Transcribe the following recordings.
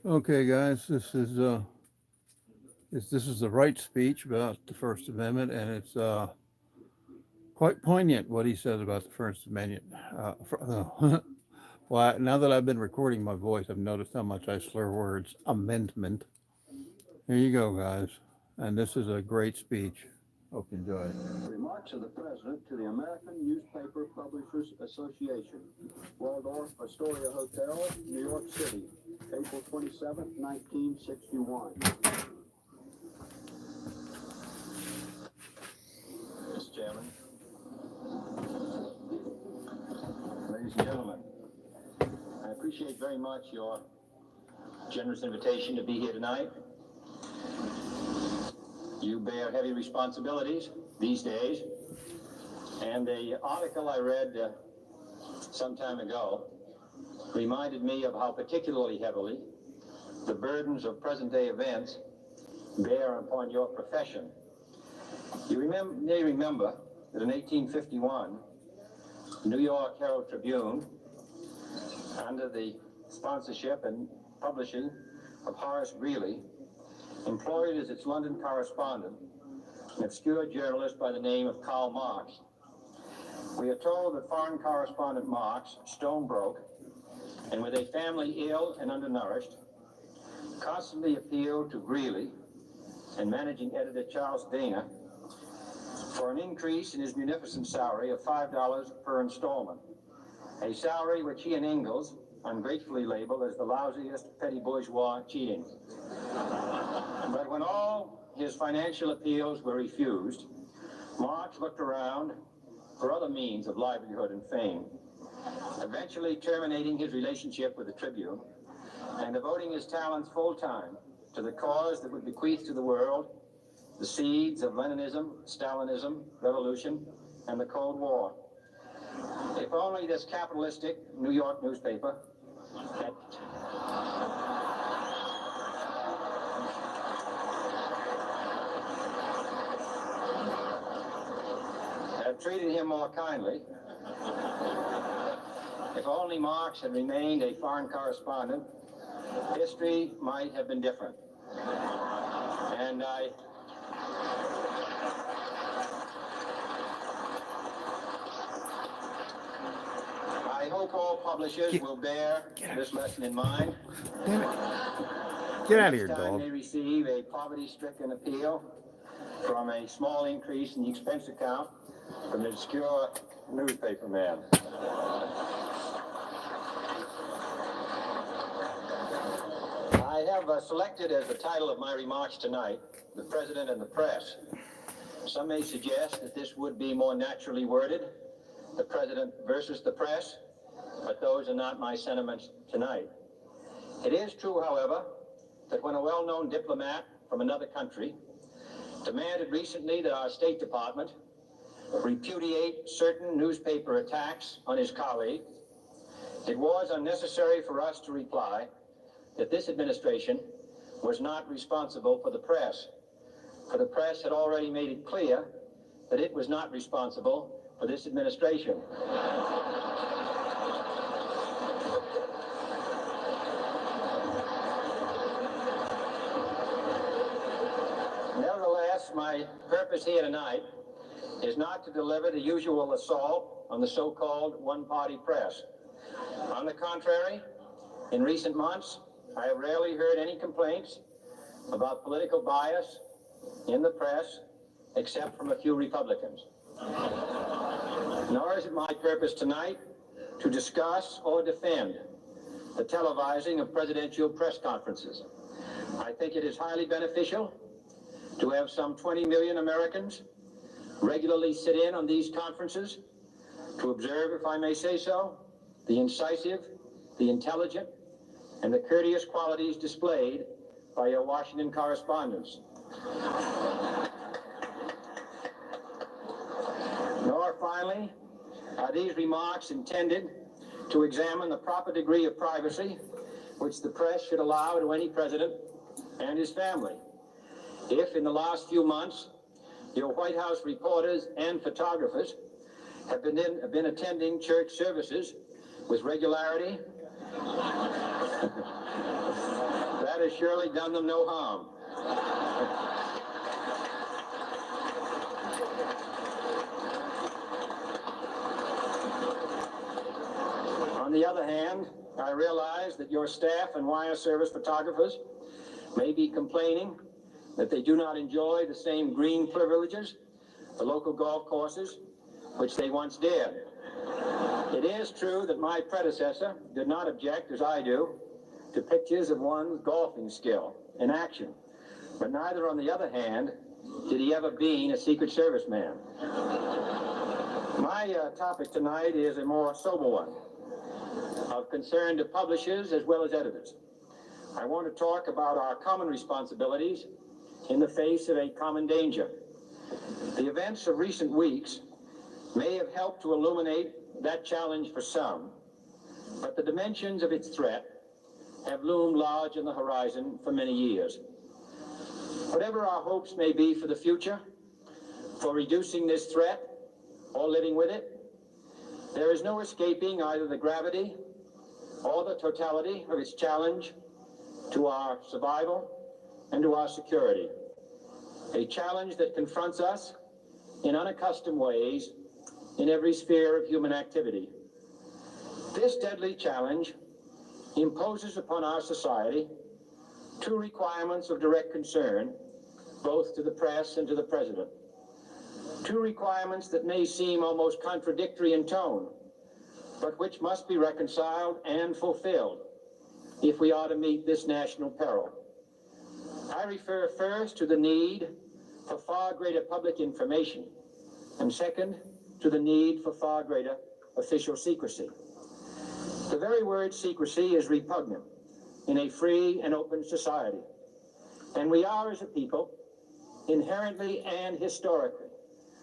Okay, guys, this is the right speech about the First Amendment, and it's quite poignant what he says about the First Amendment. Well, now that I've been recording my voice, I've noticed how much I slur words. Amendment. Here you go, guys, and this is a great speech. Hope you enjoy it. Remarks of the President to the American Newspaper Publishers Association, Waldorf Astoria Hotel, New York City, April 27, 1961. Mr. Chairman, ladies and gentlemen, I appreciate very much your generous invitation to be here tonight. You bear heavy responsibilities these days, and the article I read some time ago reminded me of how particularly heavily the burdens of present-day events bear upon your profession. You may remember that in 1851, the New York Herald Tribune, under the sponsorship and publishing of Horace Greeley, employed as its London correspondent an obscure journalist by the name of Karl Marx. We are told that foreign correspondent Marx, stone broke, and with a family ill and undernourished, constantly appealed to Greeley and managing editor Charles Dana for an increase in his munificent salary of $5 per installment, a salary which he and Ingalls ungratefully labeled as the lousiest petty bourgeois cheating. But when all his financial appeals were refused, Marx looked around for other means of livelihood and fame, eventually terminating his relationship with the Tribune and devoting his talents full-time to the cause that would bequeath to the world the seeds of Leninism, Stalinism, revolution, and the Cold War. If only this capitalistic New York newspaper had treated him more kindly, if only Marx had remained a foreign correspondent, history might have been different. And I hope all publishers will bear this lesson in mind. Damn it. Get out of here, Next time dog. they receive a poverty-stricken appeal from a small increase in the expense account from an obscure newspaper man. I have selected as the title of my remarks tonight, "The President and the Press." Some may suggest that this would be more naturally worded, "The President versus the Press," but those are not my sentiments tonight. It is true, however, that when a well-known diplomat from another country demanded recently that our State Department repudiate certain newspaper attacks on his colleague, it was unnecessary for us to reply that this administration was not responsible for the press, for the press had already made it clear that it was not responsible for this administration. Nevertheless, my purpose here tonight is not to deliver the usual assault on the so-called one-party press. On the contrary, in recent months, I have rarely heard any complaints about political bias in the press, except from a few Republicans. Nor is it my purpose tonight to discuss or defend the televising of presidential press conferences. I think it is highly beneficial to have some 20 million Americans regularly sit in on these conferences to observe, if I may say so, the incisive, the intelligent, and the courteous qualities displayed by your Washington correspondents. Nor, finally, are these remarks intended to examine the proper degree of privacy which the press should allow to any president and his family. If in the last few months your White House reporters and photographers have been attending church services with regularity, that has surely done them no harm. On the other hand, I realize that your staff and wire service photographers may be complaining that they do not enjoy the same green privileges, the local golf courses, which they once did. It is true that my predecessor did not object, as I do, to pictures of one's golfing skill in action, but neither, on the other hand, did he ever be a Secret Service man. My topic tonight is a more sober one, of concern to publishers as well as editors. I want to talk about our common responsibilities in the face of a common danger. The events of recent weeks may have helped to illuminate that challenge for some, but the dimensions of its threat have loomed large on the horizon for many years. Whatever our hopes may be for the future, for reducing this threat or living with it, there is no escaping either the gravity or the totality of its challenge to our survival and to our security. A challenge that confronts us in unaccustomed ways in every sphere of human activity. This deadly challenge imposes upon our society two requirements of direct concern, both to the press and to the president. Two requirements that may seem almost contradictory in tone, but which must be reconciled and fulfilled if we are to meet this national peril. I refer first to the need for far greater public information, and second, to the need for far greater official secrecy. The very word secrecy is repugnant in a free and open society, and we are, as a people, inherently and historically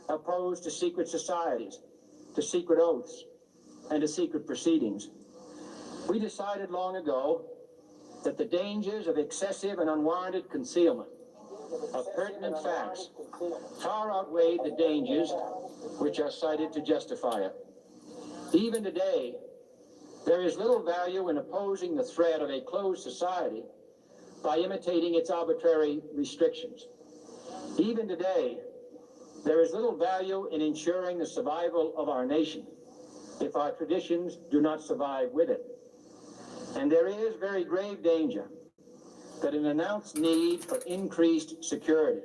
opposed to secret societies, to secret oaths, and to secret proceedings. We decided long ago that the dangers of excessive and unwarranted concealment of pertinent facts far outweighed the dangers which are cited to justify it. Even today, there is little value in opposing the threat of a closed society by imitating its arbitrary restrictions. Even today, there is little value in ensuring the survival of our nation if our traditions do not survive with it. And there is very grave danger that an announced need for increased security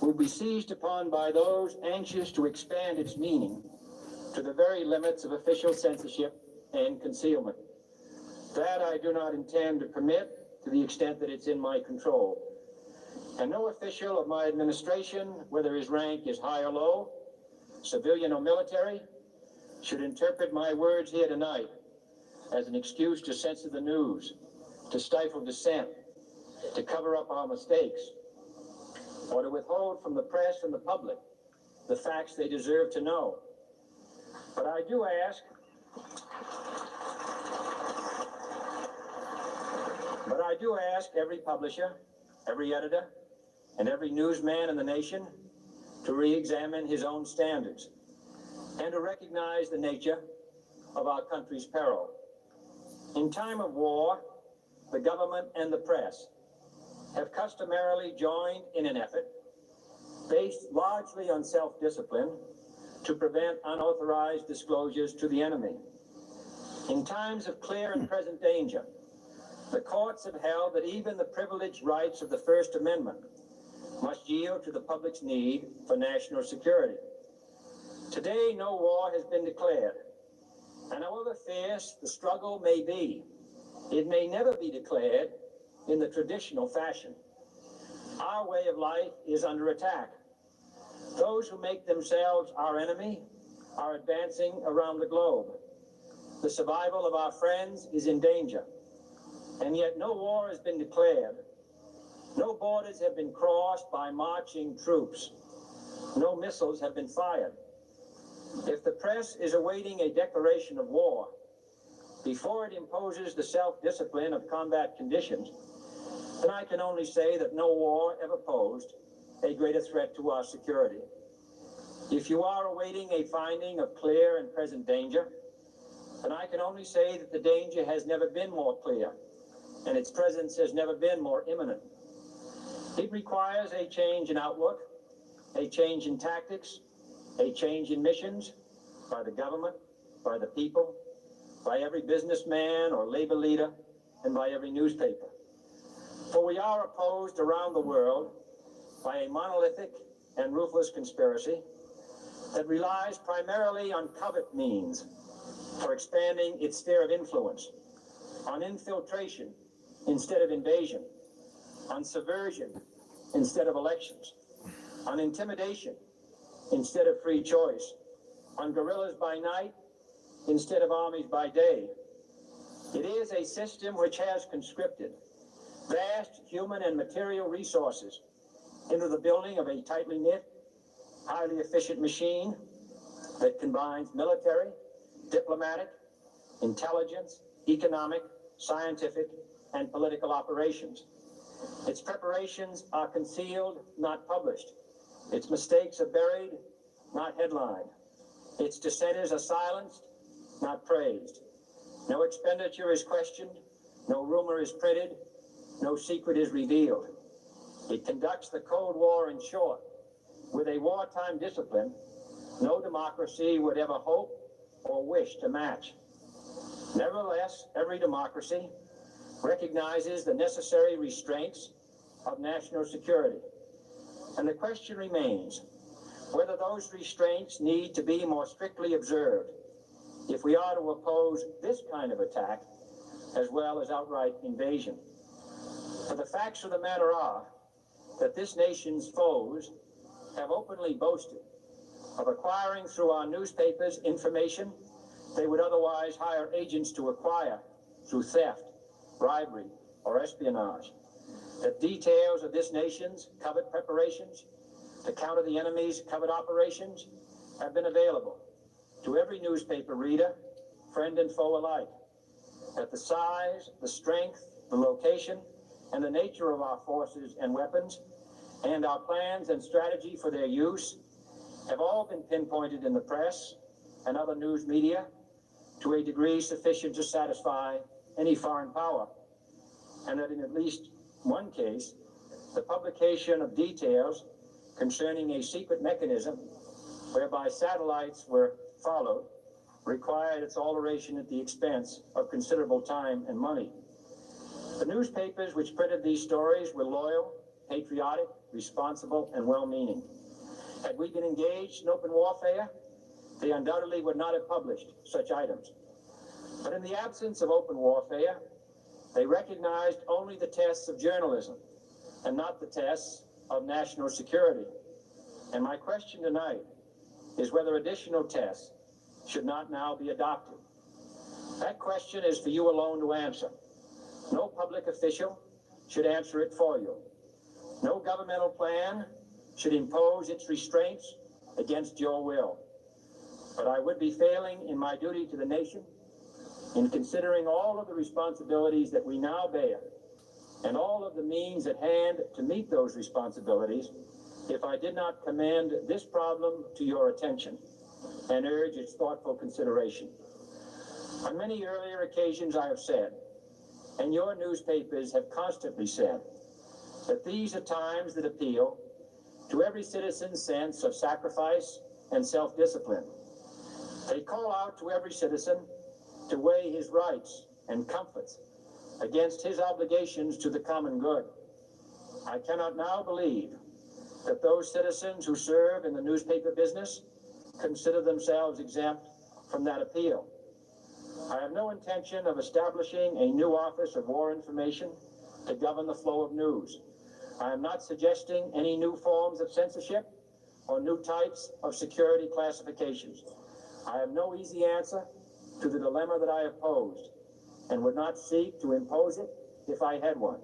will be seized upon by those anxious to expand its meaning to the very limits of official censorship and concealment. That I do not intend to permit to the extent that it's in my control. And no official of my administration, whether his rank is high or low, civilian or military, should interpret my words here tonight as an excuse to censor the news, to stifle dissent, to cover up our mistakes, or to withhold from the press and the public the facts they deserve to know. But I do ask every publisher, every editor, and every newsman in the nation to re-examine his own standards and to recognize the nature of our country's peril. In time of war, the government and the press have customarily joined in an effort based largely on self-discipline to prevent unauthorized disclosures to the enemy. In times of clear and present danger, the courts have held that even the privileged rights of the First Amendment must yield to the public's need for national security. Today, no war has been declared, and however fierce the struggle may be, it may never be declared in the traditional fashion. Our way of life is under attack. Those who make themselves our enemy are advancing around the globe. The survival of our friends is in danger, and yet no war has been declared. No borders have been crossed by marching troops. No missiles have been fired. If the press is awaiting a declaration of war, before it imposes the self-discipline of combat conditions, then I can only say that no war ever posed a greater threat to our security. If you are awaiting a finding of clear and present danger, then I can only say that the danger has never been more clear, and its presence has never been more imminent. It requires a change in outlook, a change in tactics, a change in missions by the government, by the people, by every businessman or labor leader, and by every newspaper. For we are opposed around the world by a monolithic and ruthless conspiracy that relies primarily on covert means for expanding its sphere of influence, on infiltration instead of invasion, on subversion instead of elections, on intimidation instead of free choice, on guerrillas by night instead of armies by day. It is a system which has conscripted vast human and material resources into the building of a tightly knit, highly efficient machine that combines military, diplomatic, intelligence, economic, scientific, and political operations. Its preparations are concealed, not published. Its mistakes are buried, not headlined. Its dissenters are silenced, not praised. No expenditure is questioned, no rumor is printed, no secret is revealed. It conducts the Cold War, in short, with a wartime discipline no democracy would ever hope or wish to match. Nevertheless, every democracy recognizes the necessary restraints of national security. And the question remains whether those restraints need to be more strictly observed if we are to oppose this kind of attack as well as outright invasion. For the facts of the matter are that this nation's foes have openly boasted of acquiring through our newspapers information they would otherwise hire agents to acquire through theft, bribery, or espionage. That details of this nation's covert preparations to counter the enemy's covert operations have been available to every newspaper reader, friend and foe alike. That the size, the strength, the location, and the nature of our forces and weapons, and our plans and strategy for their use, have all been pinpointed in the press and other news media to a degree sufficient to satisfy any foreign power, and that in at least one case, the publication of details concerning a secret mechanism whereby satellites were followed required its alteration at the expense of considerable time and money. The newspapers which printed these stories were loyal, patriotic, responsible, and well-meaning. Had we been engaged in open warfare, they undoubtedly would not have published such items. But in the absence of open warfare, they recognized only the tests of journalism and not the tests of national security. And my question tonight is whether additional tests should not now be adopted. That question is for you alone to answer. No public official should answer it for you. No governmental plan should impose its restraints against your will. But I would be failing in my duty to the nation in considering all of the responsibilities that we now bear and all of the means at hand to meet those responsibilities if I did not commend this problem to your attention and urge its thoughtful consideration. On many earlier occasions I have said, and your newspapers have constantly said, that these are times that appeal to every citizen's sense of sacrifice and self-discipline. They call out to every citizen to weigh his rights and comforts against his obligations to the common good. I cannot now believe that those citizens who serve in the newspaper business consider themselves exempt from that appeal. I have no intention of establishing a new office of war information to govern the flow of news. I am not suggesting any new forms of censorship or new types of security classifications. I have no easy answer to the dilemma that I have posed and would not seek to impose it if I had one.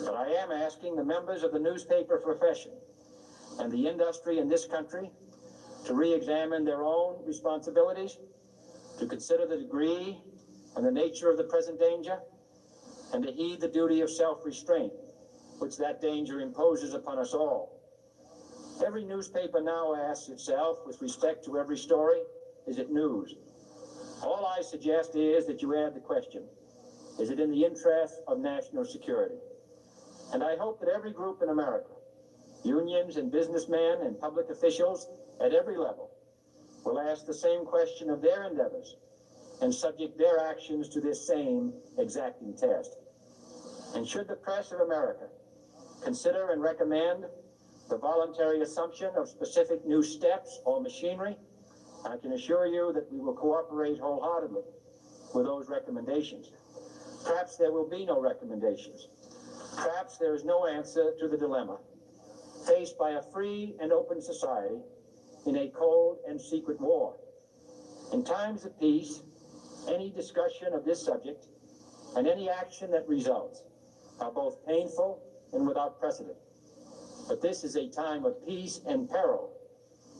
But I am asking the members of the newspaper profession and the industry in this country to re-examine their own responsibilities, to consider the degree on the nature of the present danger and to heed the duty of self-restraint, which that danger imposes upon us all. Every newspaper now asks itself, with respect to every story, is it news? All I suggest is that you add the question, is it in the interest of national security? And I hope that every group in America, unions and businessmen and public officials at every level, will ask the same question of their endeavors and subject their actions to this same exacting test. And should the press of America consider and recommend the voluntary assumption of specific new steps or machinery, I can assure you that we will cooperate wholeheartedly with those recommendations. Perhaps there will be no recommendations. Perhaps there is no answer to the dilemma faced by a free and open society in a cold and secret war. In times of peace, any discussion of this subject and any action that results are both painful and without precedent. But this is a time of peace and peril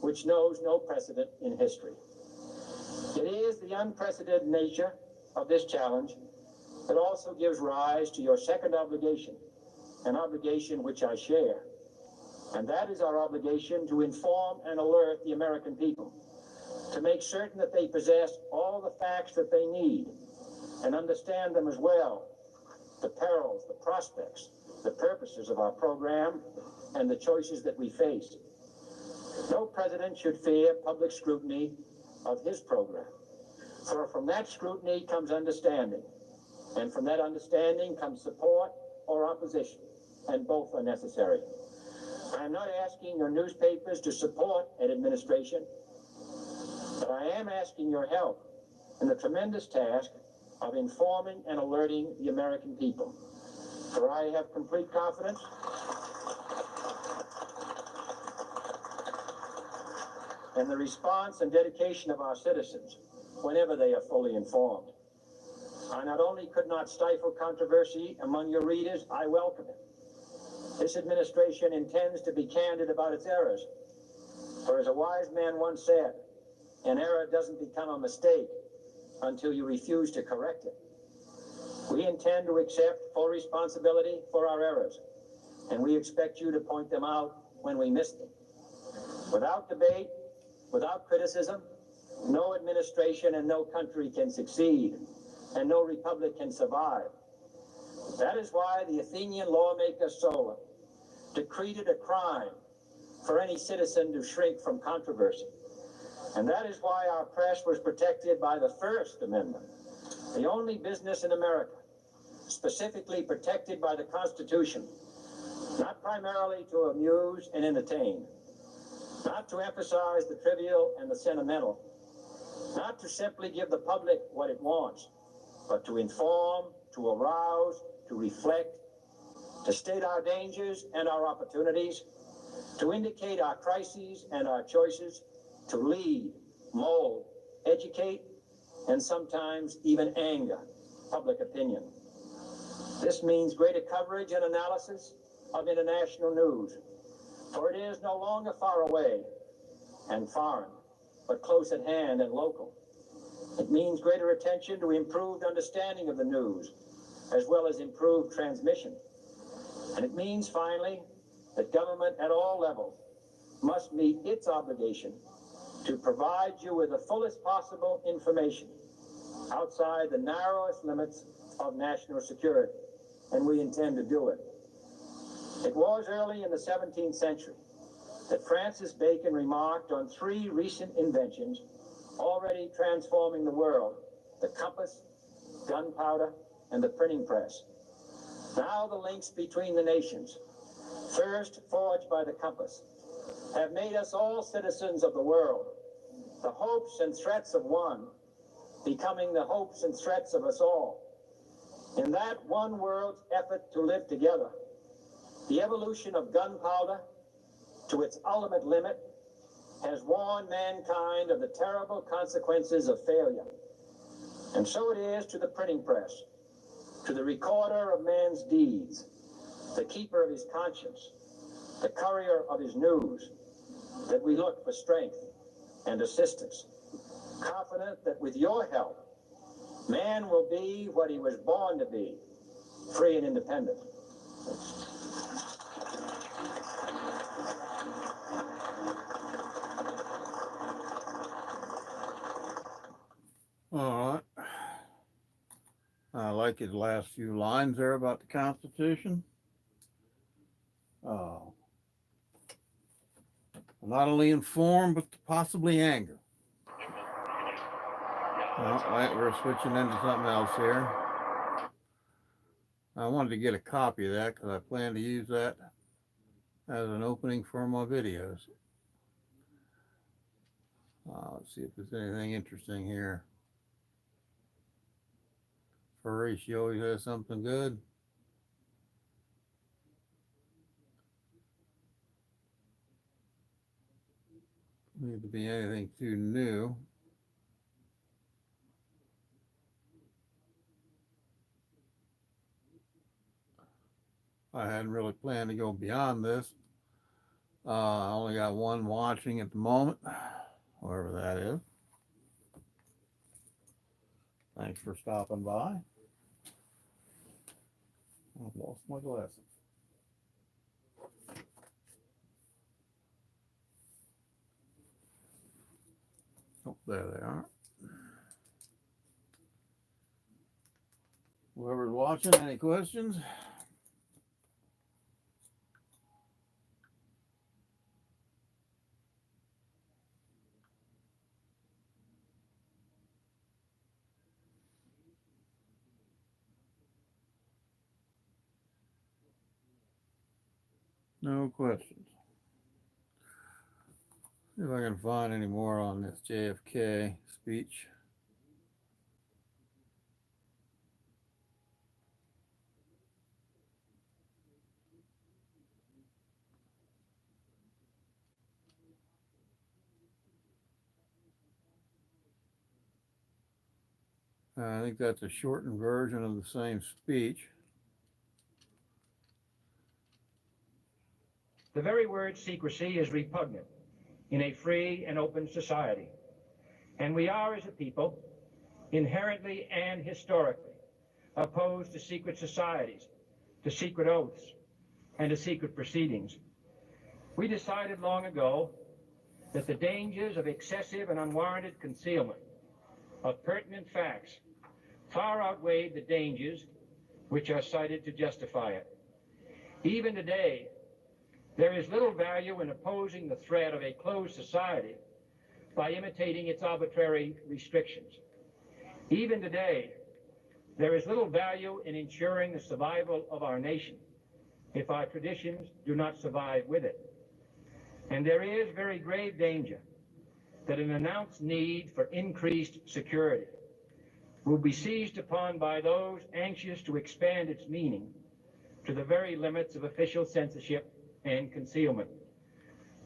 which knows no precedent in history. It is the unprecedented nature of this challenge that also gives rise to your second obligation, an obligation which I share. And that is our obligation to inform and alert the American people, to make certain that they possess all the facts that they need and understand them as well, the perils, the prospects, the purposes of our program, and the choices that we face. No president should fear public scrutiny of his program, for from that scrutiny comes understanding, and from that understanding comes support or opposition, and both are necessary. I am not asking your newspapers to support an administration, but I am asking your help in the tremendous task of informing and alerting the American people. For I have complete confidence in the response and dedication of our citizens whenever they are fully informed. I not only could not stifle controversy among your readers, I welcome it. This administration intends to be candid about its errors. For as a wise man once said, an error doesn't become a mistake until you refuse to correct it. We intend to accept full responsibility for our errors, and we expect you to point them out when we miss them. Without debate, without criticism, no administration and no country can succeed, and no republic can survive. That is why the Athenian lawmaker Solon decreed it a crime for any citizen to shrink from controversy. And that is why our press was protected by the First Amendment, the only business in America specifically protected by the Constitution, not primarily to amuse and entertain, not to emphasize the trivial and the sentimental, not to simply give the public what it wants, but to inform, to arouse, to reflect, to state our dangers and our opportunities, to indicate our crises and our choices, to lead, mold, educate, and sometimes even anger public opinion. This means greater coverage and analysis of international news, for it is no longer far away and foreign, but close at hand and local. It means greater attention to improved understanding of the news, as well as improved transmission. And it means, finally, that government at all levels must meet its obligation to provide you with the fullest possible information outside the narrowest limits of national security, and we intend to do it. It was early in the 17th century that Francis Bacon remarked on three recent inventions already transforming the world: the compass, gunpowder, and the printing press. Now the links between the nations, first forged by the compass, have made us all citizens of the world, the hopes and threats of one becoming the hopes and threats of us all. In that one world's effort to live together, the evolution of gunpowder to its ultimate limit has warned mankind of the terrible consequences of failure. And so it is to the printing press, to the recorder of man's deeds, the keeper of his conscience, the courier of his news, that we look for strength and assistance, confident that with your help, Man will be what he was born to be, free and independent. All right. I like his last few lines there about the Constitution. Not only informed, but possibly anger. Oh, wait, we're switching into something else here. I wanted to get a copy of that because I plan to use that as an opening for my videos. Let's see if there's anything interesting here. Furry, she always has something good. Need to be anything too new. I hadn't really planned to go beyond this. I only got one watching at the moment, whoever that is. Thanks for stopping by. I've lost my glasses. Oh, there they are. Whoever's watching, any questions? No questions. See if I can find any more on this JFK speech. I think that's a shortened version of the same speech. The very word secrecy is repugnant in a free and open society. And we are, as a people, inherently and historically opposed to secret societies, to secret oaths, and to secret proceedings. We decided long ago that the dangers of excessive and unwarranted concealment of pertinent facts far outweighed the dangers which are cited to justify it. Even today, there is little value in opposing the threat of a closed society by imitating its arbitrary restrictions. Even today, there is little value in ensuring the survival of our nation if our traditions do not survive with it. And there is very grave danger that an announced need for increased security will be seized upon by those anxious to expand its meaning to the very limits of official censorship and concealment.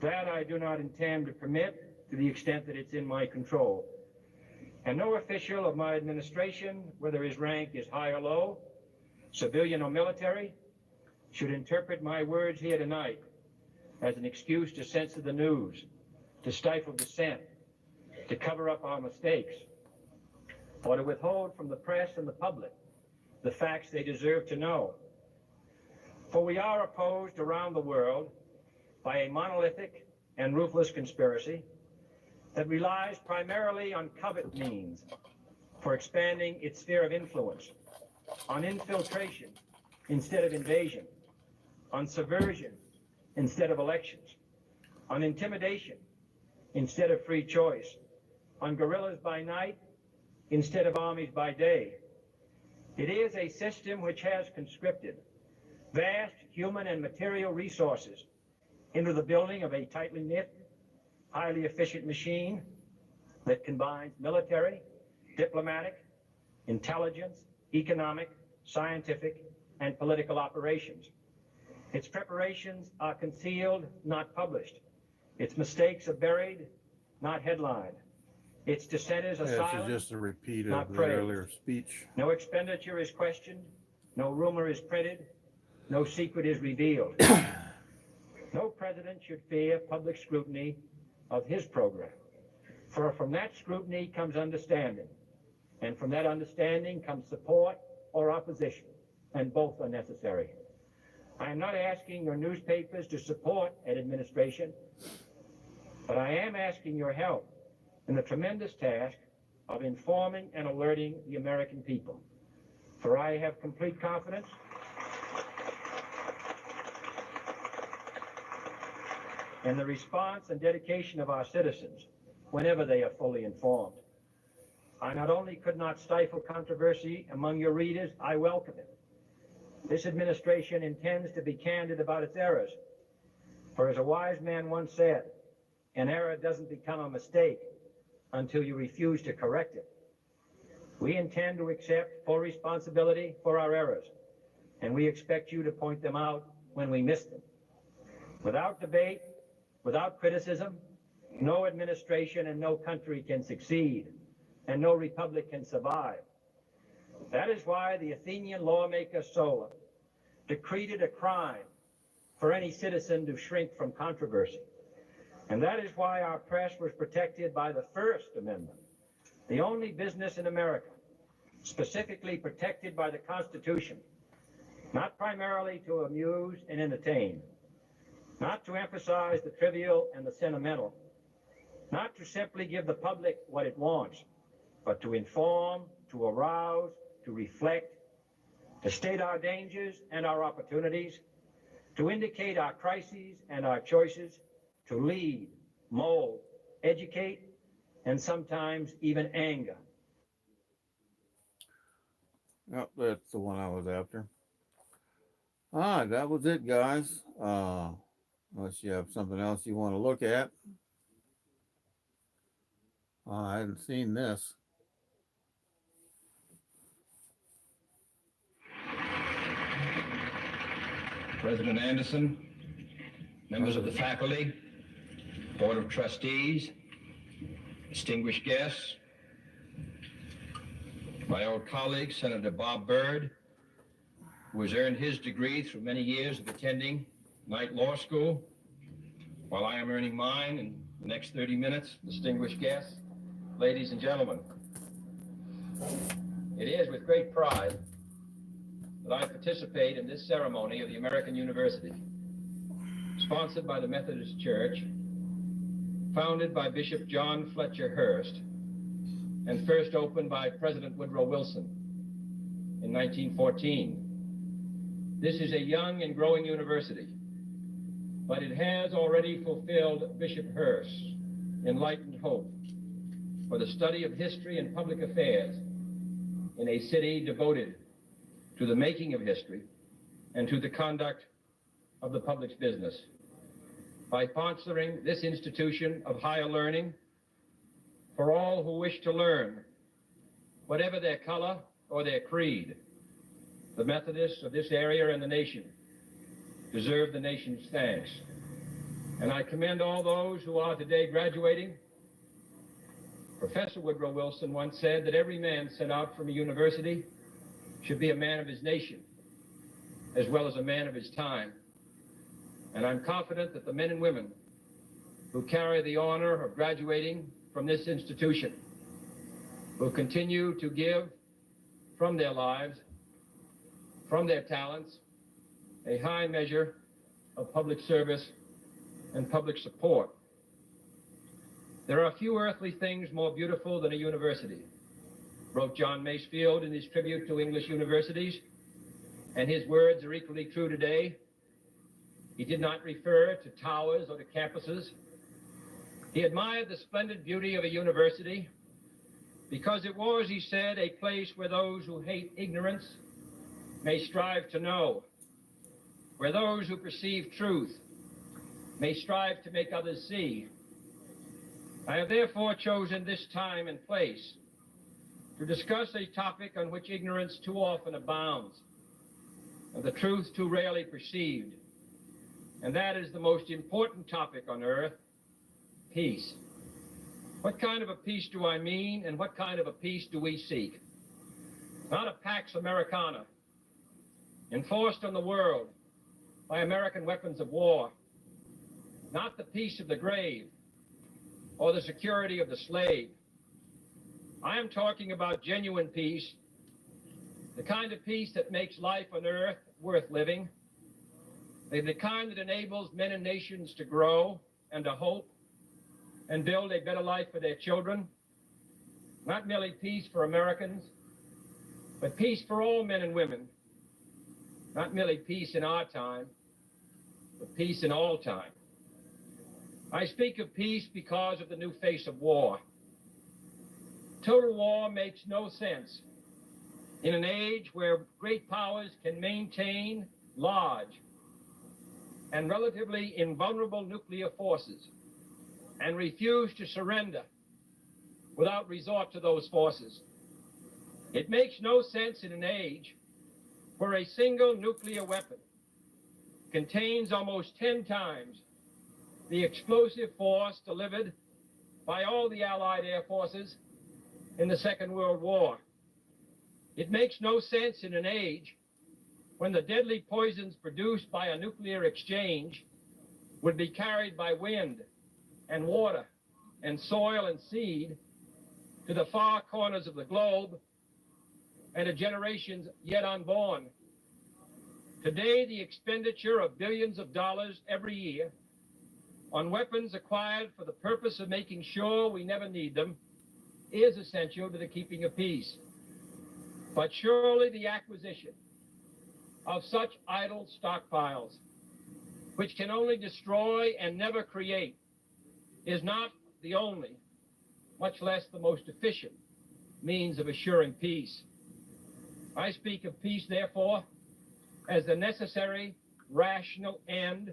That I do not intend to permit to the extent that it's in my control. And no official of my administration, whether his rank is high or low, civilian or military, should interpret my words here tonight as an excuse to censor the news, to stifle dissent, to cover up our mistakes, or to withhold from the press and the public the facts they deserve to know. For we are opposed around the world by a monolithic and ruthless conspiracy that relies primarily on covert means for expanding its sphere of influence, on infiltration instead of invasion, on subversion instead of elections, on intimidation instead of free choice, on guerrillas by night instead of armies by day. It is a system which has conscripted vast human and material resources into the building of a tightly knit, highly efficient machine that combines military, diplomatic, intelligence, economic, scientific, and political operations. Its preparations are concealed, not published. Its mistakes are buried, not headlined. Its dissenters are This is silent, just a repeat not of the praised. earlier speech. No expenditure is questioned, no rumor is printed, no secret is revealed. No president should fear public scrutiny of his program, for from that scrutiny comes understanding, And from that understanding comes support or opposition, and both are necessary. I am not asking your newspapers to support an administration, but I am asking your help in the tremendous task of informing and alerting the American people. For I have complete confidence in the response and dedication of our citizens whenever they are fully informed. I not only could not stifle controversy among your readers, I welcome it. This administration intends to be candid about its errors. For as a wise man once said, an error doesn't become a mistake until you refuse to correct it. We intend to accept full responsibility for our errors, and we expect you to point them out when we miss them. Without debate, without criticism, no administration and no country can succeed, and no republic can survive. That is why the Athenian lawmaker Solon decreed it a crime for any citizen to shrink from controversy. And that is why our press was protected by the First Amendment, the only business in America specifically protected by the Constitution, not primarily to amuse and entertain, not to emphasize the trivial and the sentimental, not to simply give the public what it wants, but to inform, to arouse, to reflect, to state our dangers and our opportunities, to indicate our crises and our choices, to lead, mold, educate, and sometimes even anger. Yep, that's the one I was after. All right, that was it, guys. Unless you have something else you want to look at. I hadn't seen this. President Anderson, members of the faculty, Board of Trustees, distinguished guests, my old colleague, Senator Bob Byrd, who has earned his degree through many years of attending Knight Law School, while I am earning mine in the next 30 minutes, distinguished guests, ladies and gentlemen. It is with great pride that I participate in this ceremony of the American University, sponsored by the Methodist Church, founded by Bishop John Fletcher Hurst, and first opened by President Woodrow Wilson in 1914. This is a young and growing university, but it has already fulfilled Bishop Hurst's enlightened hope for the study of history and public affairs in a city devoted to the making of history and to the conduct of the public's business. By sponsoring this institution of higher learning for all who wish to learn, whatever their color or their creed, the Methodists of this area and the nation deserve the nation's thanks. And I commend all those who are today graduating. Professor Woodrow Wilson once said that every man sent out from a university should be a man of his nation, as well as a man of his time. And I'm confident that the men and women who carry the honor of graduating from this institution will continue to give from their lives, from their talents, a high measure of public service and public support. There are few earthly things more beautiful than a university, wrote John Masefield in his tribute to English universities, and his words are equally true today. He did not refer to towers or to campuses. He admired the splendid beauty of a university because it was, he said, a place where those who hate ignorance may strive to know, where those who perceive truth may strive to make others see. I have therefore chosen this time and place to discuss a topic on which ignorance too often abounds, and the truth too rarely perceived, and that is the most important topic on earth: peace. What kind of a peace do I mean, and what kind of a peace do we seek? Not a Pax Americana, enforced on the world by American weapons of war. Not the peace of the grave or the security of the slave. I am talking about genuine peace, the kind of peace that makes life on earth worth living, the kind that enables men and nations to grow and to hope and build a better life for their children. Not merely peace for Americans, but peace for all men and women. Not merely peace in our time, but peace in all time. I speak of peace because of the new face of war. Total war makes no sense in an age where great powers can maintain large and relatively invulnerable nuclear forces and refuse to surrender without resort to those forces. It makes no sense in an age where a single nuclear weapon contains almost 10 times the explosive force delivered by all the Allied air forces in the Second World War. It makes no sense in an age when the deadly poisons produced by a nuclear exchange would be carried by wind and water and soil and seed to the far corners of the globe and to generations yet unborn. Today, the expenditure of billions of dollars every year on weapons acquired for the purpose of making sure we never need them is essential to the keeping of peace. But surely the acquisition of such idle stockpiles, which can only destroy and never create, is not the only, much less the most efficient, means of assuring peace. I speak of peace, therefore, as the necessary, rational end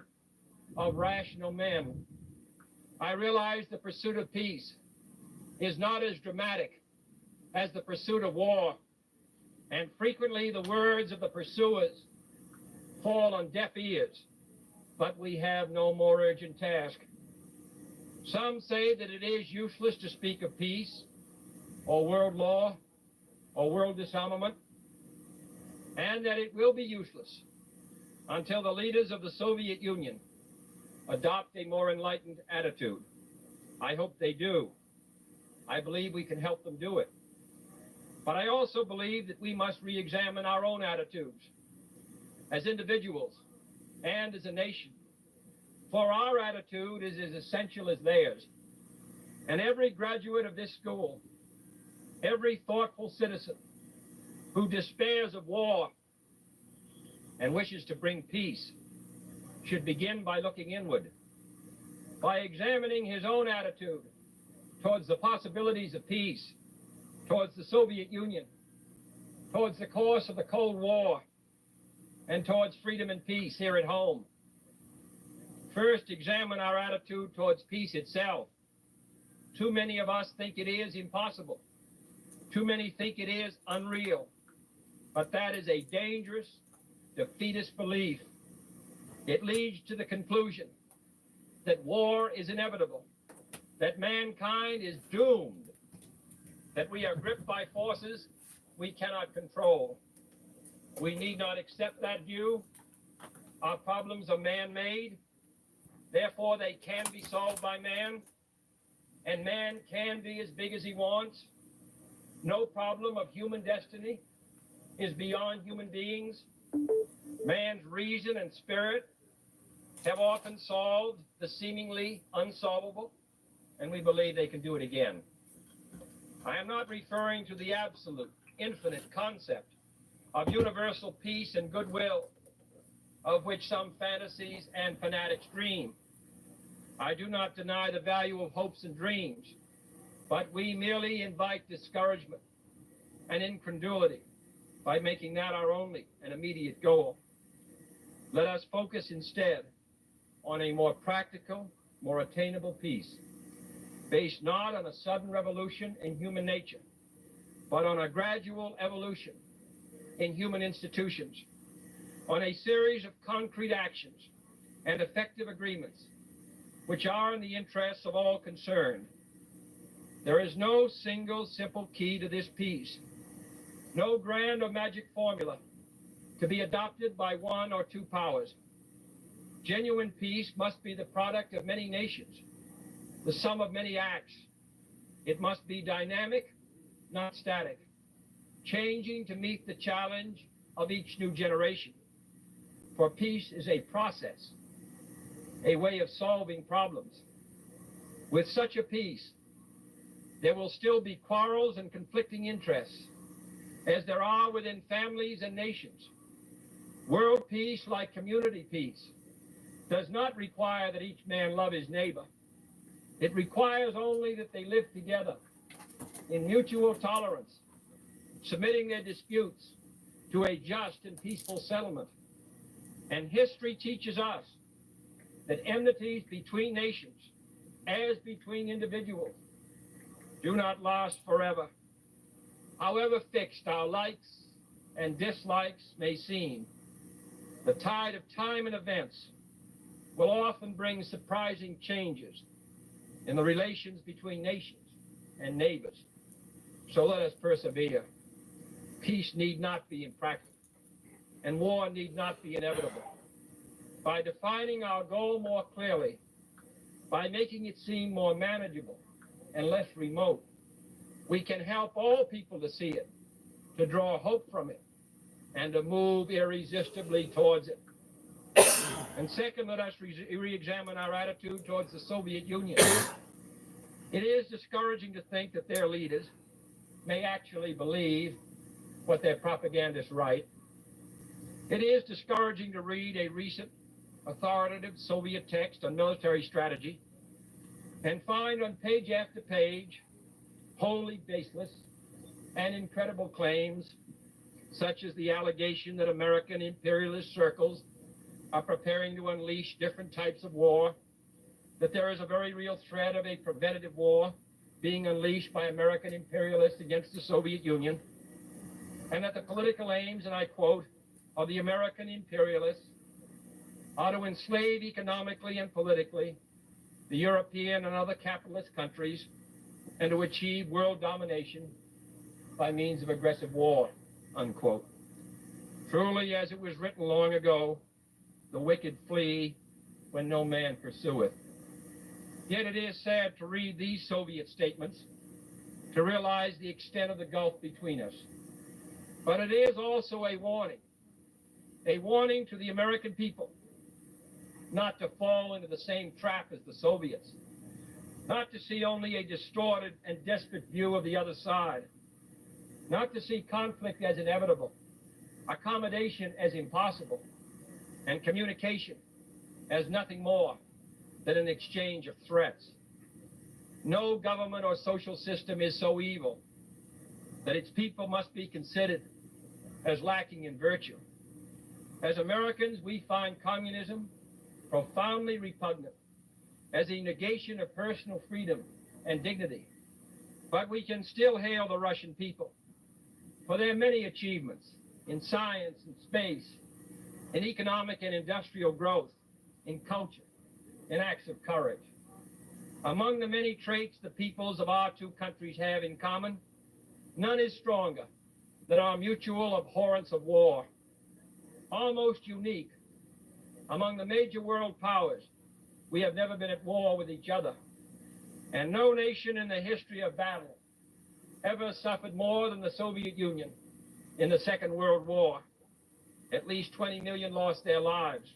of rational men. I realize the pursuit of peace is not as dramatic as the pursuit of war, and frequently the words of the pursuers fall on deaf ears, but we have no more urgent task. Some say that it is useless to speak of peace, or world law, or world disarmament, and that it will be useless until the leaders of the Soviet Union adopt a more enlightened attitude. I hope they do. I believe we can help them do it. But I also believe that we must re-examine our own attitudes as individuals and as a nation. For our attitude is as essential as theirs. And every graduate of this school, every thoughtful citizen who despairs of war and wishes to bring peace should begin by looking inward, by examining his own attitude towards the possibilities of peace, towards the Soviet Union, towards the course of the Cold War, and towards freedom and peace here at home. First, examine our attitude towards peace itself. Too many of us think it is impossible. Too many think it is unreal. But that is a dangerous, defeatist belief. It leads to the conclusion that war is inevitable, that mankind is doomed, that we are gripped by forces we cannot control. We need not accept that view. Our problems are man-made. Therefore, they can be solved by man, and man can be as big as he wants. No problem of human destiny is beyond human beings. Man's reason and spirit have often solved the seemingly unsolvable, and we believe they can do it again. I am not referring to the absolute, infinite concept of universal peace and goodwill, of which some fantasies and fanatics dream. I do not deny the value of hopes and dreams, but we merely invite discouragement and incredulity by making that our only and immediate goal. Let us focus instead on a more practical, more attainable peace, based not on a sudden revolution in human nature, but on a gradual evolution in human institutions, on a series of concrete actions and effective agreements which are in the interests of all concerned. There is no single simple key to this peace, no grand or magic formula to be adopted by one or two powers. Genuine peace must be the product of many nations, the sum of many acts. It must be dynamic not static, changing to meet the challenge of each new generation. For peace is a process, a way of solving problems. With such a peace, there will still be quarrels and conflicting interests, as there are within families and nations. World peace, like community peace, does not require that each man love his neighbor. It requires only that they live together in mutual tolerance, submitting their disputes to a just and peaceful settlement. And history teaches us that enmities between nations, as between individuals, do not last forever. However fixed our likes and dislikes may seem, the tide of time and events will often bring surprising changes in the relations between nations and neighbors. So let us persevere. Peace need not be impractical, and war need not be inevitable. By defining our goal more clearly, by making it seem more manageable and less remote, we can help all people to see it, to draw hope from it, and to move irresistibly towards it. And second, let us re-examine our attitude towards the Soviet Union. It is discouraging to think that their leaders may actually believe what their propagandists write. It is discouraging to read a recent authoritative Soviet text on military strategy and find on page after page wholly baseless and incredible claims, such as the allegation that American imperialist circles are preparing to unleash different types of war, that there is a very real threat of a preventative war being unleashed by American imperialists against the Soviet Union, and that the political aims, and I quote, of the American imperialists are to enslave economically and politically the European and other capitalist countries and to achieve world domination by means of aggressive war, unquote. Truly, as it was written long ago, the wicked flee when no man pursueth. Yet it is sad to read these Soviet statements, to realize the extent of the gulf between us. But it is also a warning to the American people not to fall into the same trap as the Soviets, not to see only a distorted and desperate view of the other side, not to see conflict as inevitable, accommodation as impossible, and communication as nothing more than an exchange of threats. No government or social system is so evil that its people must be considered as lacking in virtue. As Americans, we find communism profoundly repugnant as a negation of personal freedom and dignity. But we can still hail the Russian people for their many achievements in science and space, in economic and industrial growth, in culture, in acts of courage. Among the many traits the peoples of our two countries have in common, none is stronger than our mutual abhorrence of war. Almost unique among the major world powers, we have never been at war with each other, and no nation in the history of battle ever suffered more than the Soviet Union in the Second World War. At least 20 million lost their lives.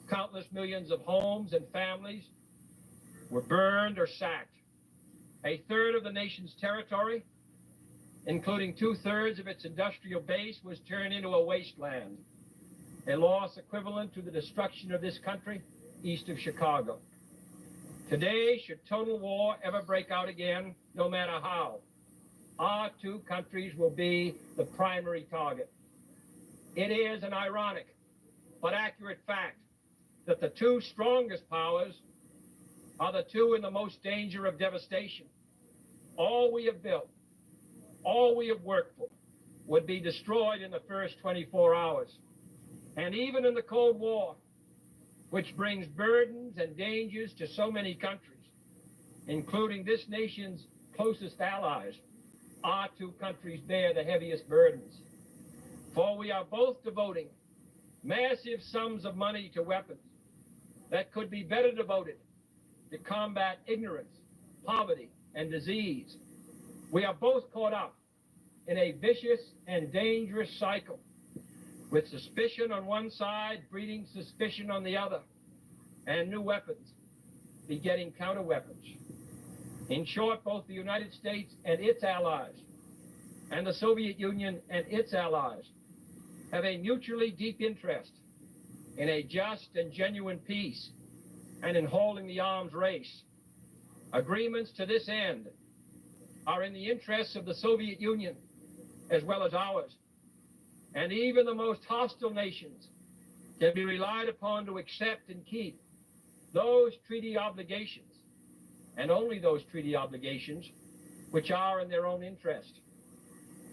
Countless millions of homes and families were burned or sacked. A third of the nation's territory, including 2/3 of its industrial base, was turned into a wasteland, a loss equivalent to the destruction of this country east of Chicago. Today, should total war ever break out again, no matter how, our two countries will be the primary target. It is an ironic but accurate fact that the two strongest powers are the two in the most danger of devastation. All we have built, all we have worked for, would be destroyed in the first 24 hours. And even in the Cold War, which brings burdens and dangers to so many countries, including this nation's closest allies, our two countries bear the heaviest burdens. For we are both devoting massive sums of money to weapons that could be better devoted to combat ignorance, poverty, and disease. We are both caught up in a vicious and dangerous cycle, with suspicion on one side breeding suspicion on the other, and new weapons begetting counter weapons. In short, both the United States and its allies, and the Soviet Union and its allies, have a mutually deep interest in a just and genuine peace and in holding the arms race. Agreements to this end are in the interests of the Soviet Union as well as ours, and even the most hostile nations can be relied upon to accept and keep those treaty obligations, and only those treaty obligations, which are in their own interest.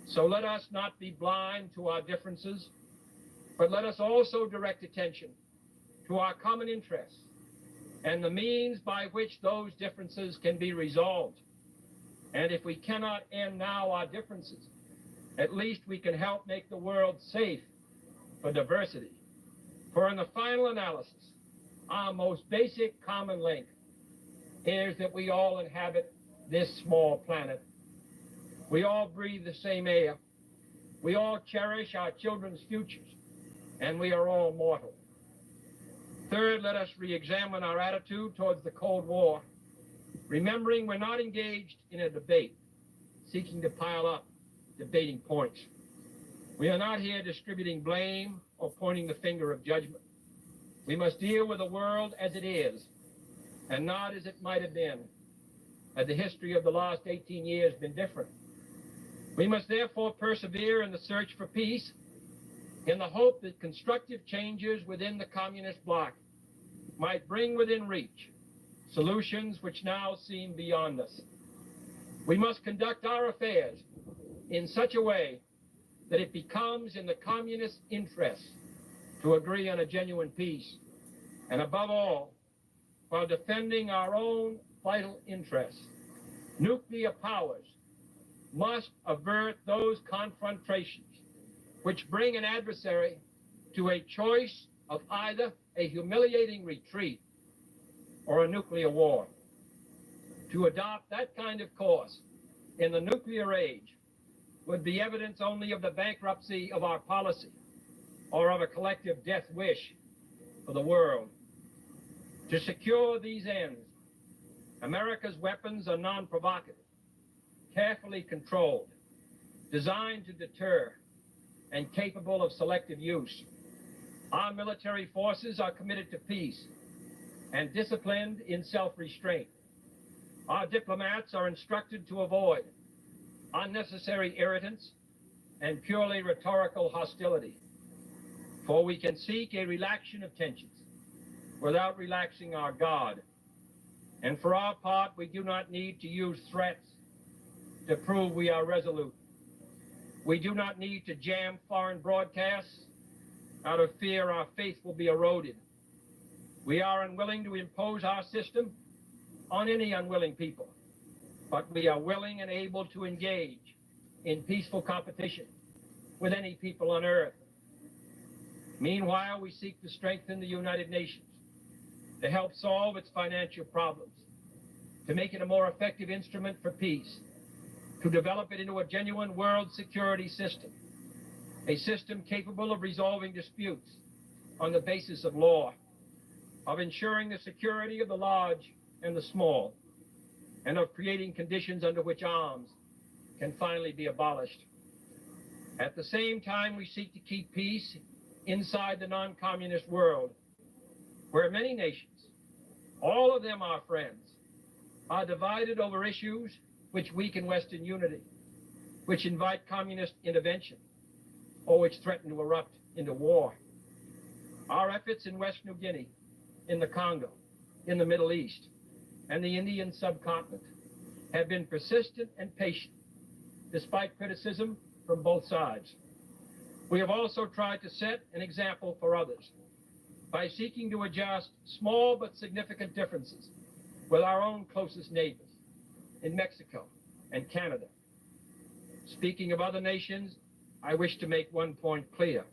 So let us not be blind to our differences, but let us also direct attention to our common interests and the means by which those differences can be resolved. And if we cannot end now our differences, at least we can help make the world safe for diversity. For in the final analysis, our most basic common link is that we all inhabit this small planet. We all breathe the same air. We all cherish our children's futures, and we are all mortal. Third, let us re-examine our attitude towards the Cold War, remembering we're not engaged in a debate, seeking to pile up debating points. We are not here distributing blame or pointing the finger of judgment. We must deal with the world as it is, and not as it might have been, had the history of the last 18 years been different. We must therefore persevere in the search for peace, in the hope that constructive changes within the communist bloc might bring within reach solutions which now seem beyond us. We must conduct our affairs in such a way that it becomes in the communist interest to agree on a genuine peace, and above all, while defending our own vital interests. Nuclear powers must avert those confrontations which bring an adversary to a choice of either a humiliating retreat or a nuclear war. To adopt that kind of course in the nuclear age would be evidence only of the bankruptcy of our policy or of a collective death wish for the world. To secure these ends, America's weapons are non-provocative, carefully controlled, designed to deter, and capable of selective use. Our military forces are committed to peace and disciplined in self-restraint. Our diplomats are instructed to avoid unnecessary irritants and purely rhetorical hostility, for we can seek a relaxation of tensions without relaxing our guard. And for our part, we do not need to use threats to prove we are resolute. We do not need to jam foreign broadcasts out of fear our faith will be eroded. We are unwilling to impose our system on any unwilling people, but we are willing and able to engage in peaceful competition with any people on earth. Meanwhile, we seek to strengthen the United Nations, to help solve its financial problems, to make it a more effective instrument for peace, to develop it into a genuine world security system, a system capable of resolving disputes on the basis of law, of ensuring the security of the large and the small, and of creating conditions under which arms can finally be abolished. At the same time, we seek to keep peace inside the non-communist world, where many nations, all of them our friends, are divided over issues which weaken Western unity, which invite communist intervention, or which threaten to erupt into war. Our efforts in West New Guinea, in the Congo, in the Middle East, and the Indian subcontinent have been persistent and patient, despite criticism from both sides. We have also tried to set an example for others by seeking to adjust small but significant differences with our own closest neighbors in Mexico and Canada. Speaking of other nations, I wish to make one point clear.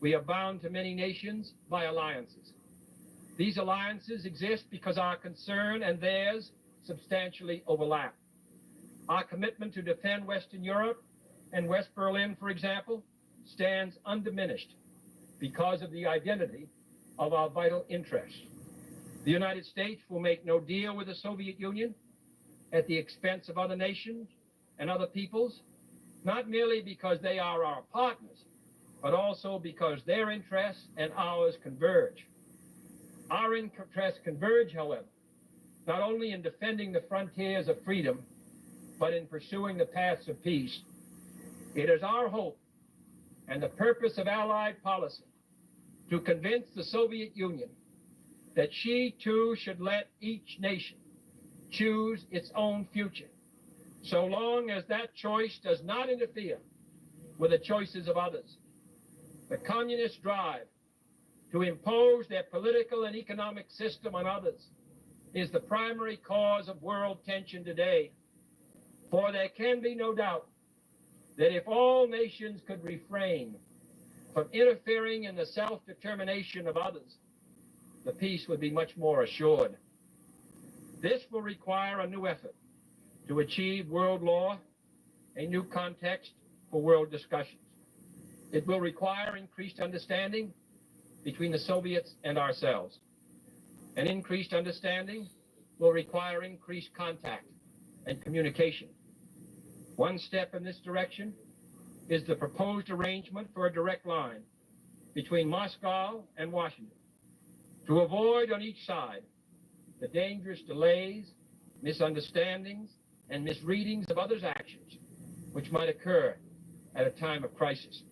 We are bound to many nations by alliances. These alliances exist because our concern and theirs substantially overlap. Our commitment to defend Western Europe and West Berlin, for example, stands undiminished because of the identity of our vital interests. The United States will make no deal with the Soviet Union at the expense of other nations and other peoples, not merely because they are our partners, but also because their interests and ours converge. Our interests converge, however, not only in defending the frontiers of freedom, but in pursuing the paths of peace. It is our hope and the purpose of Allied policy to convince the Soviet Union that she too should let each nation choose its own future, so long as that choice does not interfere with the choices of others. The communist drive to impose their political and economic system on others is the primary cause of world tension today. For there can be no doubt that if all nations could refrain from interfering in the self-determination of others, the peace would be much more assured. This will require a new effort to achieve world law, a new context for world discussions. It will require increased understanding between the Soviets and ourselves. An increased understanding will require increased contact and communication. One step in this direction is the proposed arrangement for a direct line between Moscow and Washington to avoid on each side the dangerous delays, misunderstandings, and misreadings of others' actions which might occur at a time of crisis.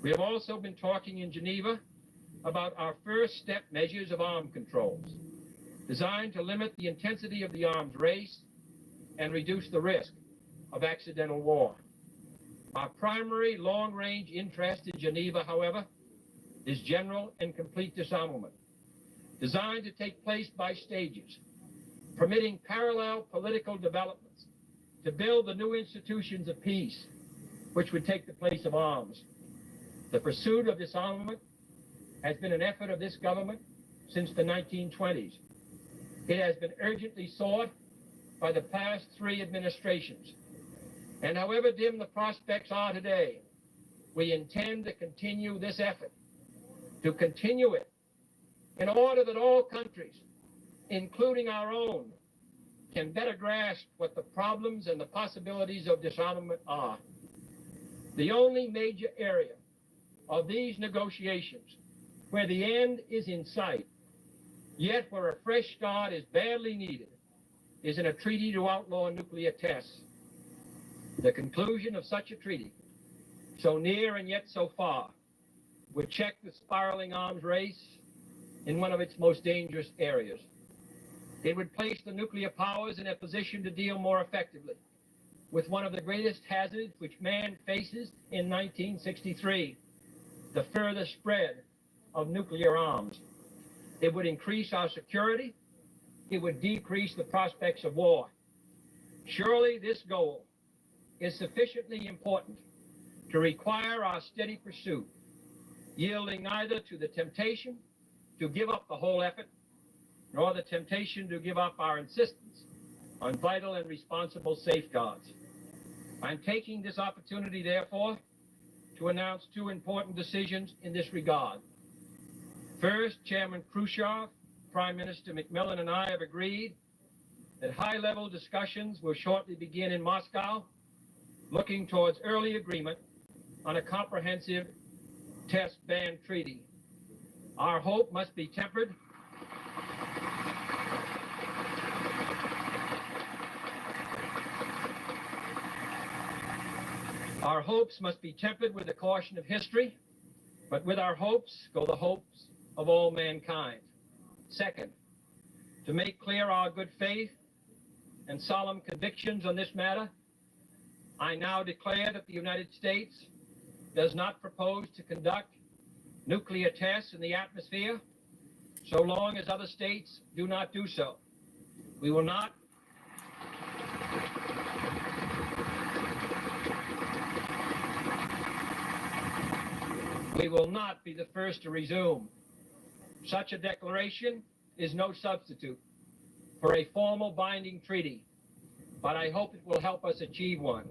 We have also been talking in Geneva about our first step measures of arms controls, designed to limit the intensity of the arms race and reduce the risk of accidental war. Our primary long-range interest in Geneva, however, is general and complete disarmament, designed to take place by stages, permitting parallel political developments to build the new institutions of peace, which would take the place of arms. The pursuit of disarmament has been an effort of this government since the 1920s. It has been urgently sought by the past 3 administrations. And however dim the prospects are today, we intend to continue this effort, to continue it in order that all countries, including our own, can better grasp what the problems and the possibilities of disarmament are. The only major area of these negotiations where the end is in sight, yet where a fresh start is badly needed, is in a treaty to outlaw nuclear tests. The conclusion of such a treaty, so near and yet so far, would check the spiraling arms race in one of its most dangerous areas. It would place the nuclear powers in a position to deal more effectively with one of the greatest hazards which man faces in 1963, the further spread of nuclear arms. It would increase our security. It would decrease the prospects of war. Surely this goal is sufficiently important to require our steady pursuit, yielding neither to the temptation to give up the whole effort, nor the temptation to give up our insistence on vital and responsible safeguards. I'm taking this opportunity, therefore, to announce 2 important decisions in this regard. First, Chairman Khrushchev, Prime Minister Macmillan, and I have agreed that high-level discussions will shortly begin in Moscow, looking towards early agreement on a comprehensive test ban treaty. Our hope must be tempered Our hopes must be tempered with the caution of history, but with our hopes go the hopes of all mankind. Second, to make clear our good faith and solemn convictions on this matter, I now declare that the United States does not propose to conduct nuclear tests in the atmosphere so long as other states do not do so. We will not be the first to resume. Such a declaration is no substitute for a formal binding treaty, but I hope it will help us achieve one.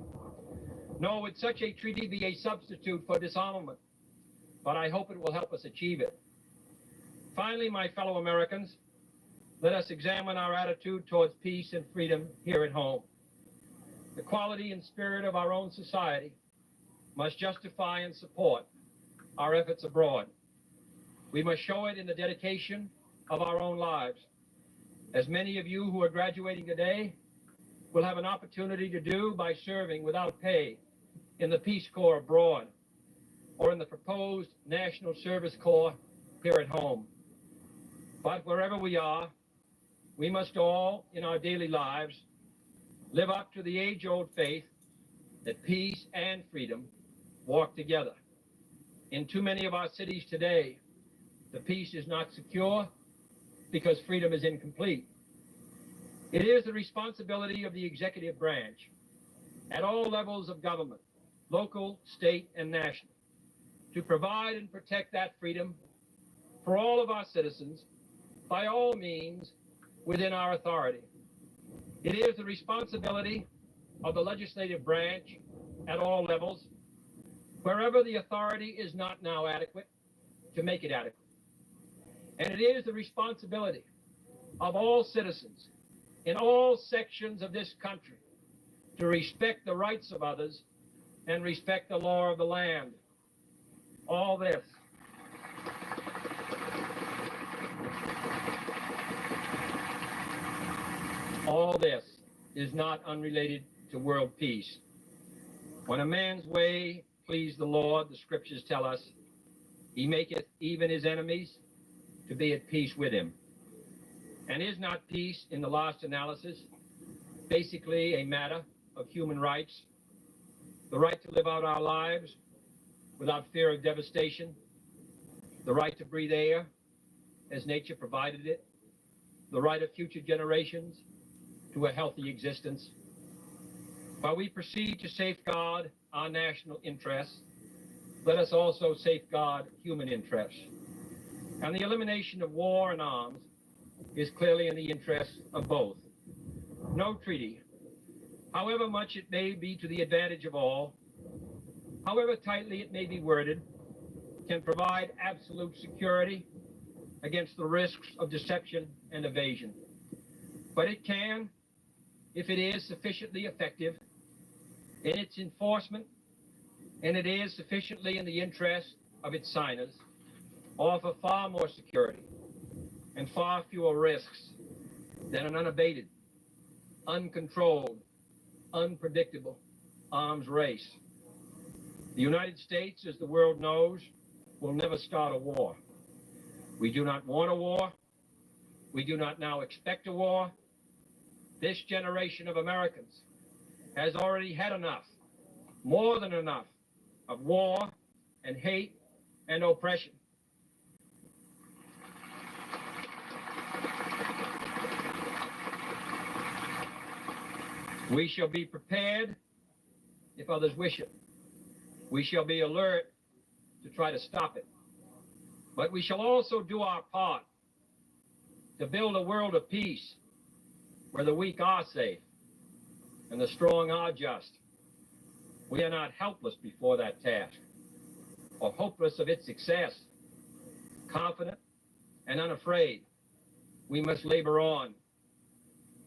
Nor would such a treaty be a substitute for disarmament, but I hope it will help us achieve it. Finally, my fellow Americans, let us examine our attitude towards peace and freedom here at home. The quality and spirit of our own society must justify and support our efforts abroad. We must show it in the dedication of our own lives. As many of you who are graduating today will have an opportunity to do by serving without pay in the Peace Corps abroad or in the proposed National Service Corps here at home. But wherever we are, we must all, in our daily lives, live up to the age-old faith that peace and freedom walk together. In too many of our cities today, the peace is not secure because freedom is incomplete. It is the responsibility of the executive branch at all levels of government, local, state, and national, to provide and protect that freedom for all of our citizens by all means within our authority. It is the responsibility of the legislative branch at all levels, wherever the authority is not now adequate, to make it adequate. And it is the responsibility of all citizens in all sections of this country to respect the rights of others and respect the law of the land. All this is not unrelated to world peace. When a man's way please the Lord, the scriptures tell us, he maketh even his enemies to be at peace with him. And is not peace, in the last analysis, basically a matter of human rights? The right to live out our lives without fear of devastation, the right to breathe air as nature provided it, the right of future generations to a healthy existence. While we proceed to safeguard our national interests, let us also safeguard human interests. And the elimination of war and arms is clearly in the interests of both. No treaty, however much it may be to the advantage of all, however tightly it may be worded, can provide absolute security against the risks of deception and evasion. But it can, if it is sufficiently effective in its enforcement, and it is sufficiently in the interest of its signers, offer far more security and far fewer risks than an unabated, uncontrolled, unpredictable arms race. The United States, as the world knows, will never start a war. We do not want a war. We do not now expect a war. This generation of Americans has already had enough, more than enough, of war and hate and oppression. We shall be prepared if others wish it. We shall be alert to try to stop it. But we shall also do our part to build a world of peace where the weak are safe and the strong are just. We are not helpless before that task or hopeless of its success. Confident and unafraid, we must labor on,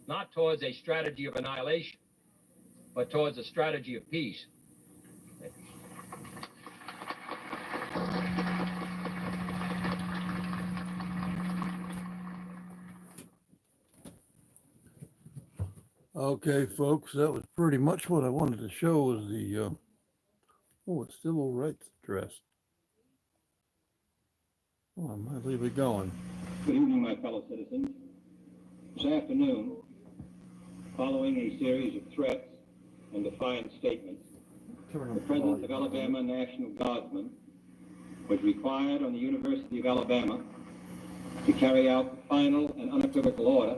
not towards a strategy of annihilation, but towards a strategy of peace. Okay, folks, that was pretty much what I wanted to show was the, oh, it's civil rights address. Oh, I might leave it going. Good evening, my fellow citizens. This afternoon, following a series of threats and defiant statements, the President of Alabama National Guardsmen was required on the University of Alabama to carry out the final and unequivocal order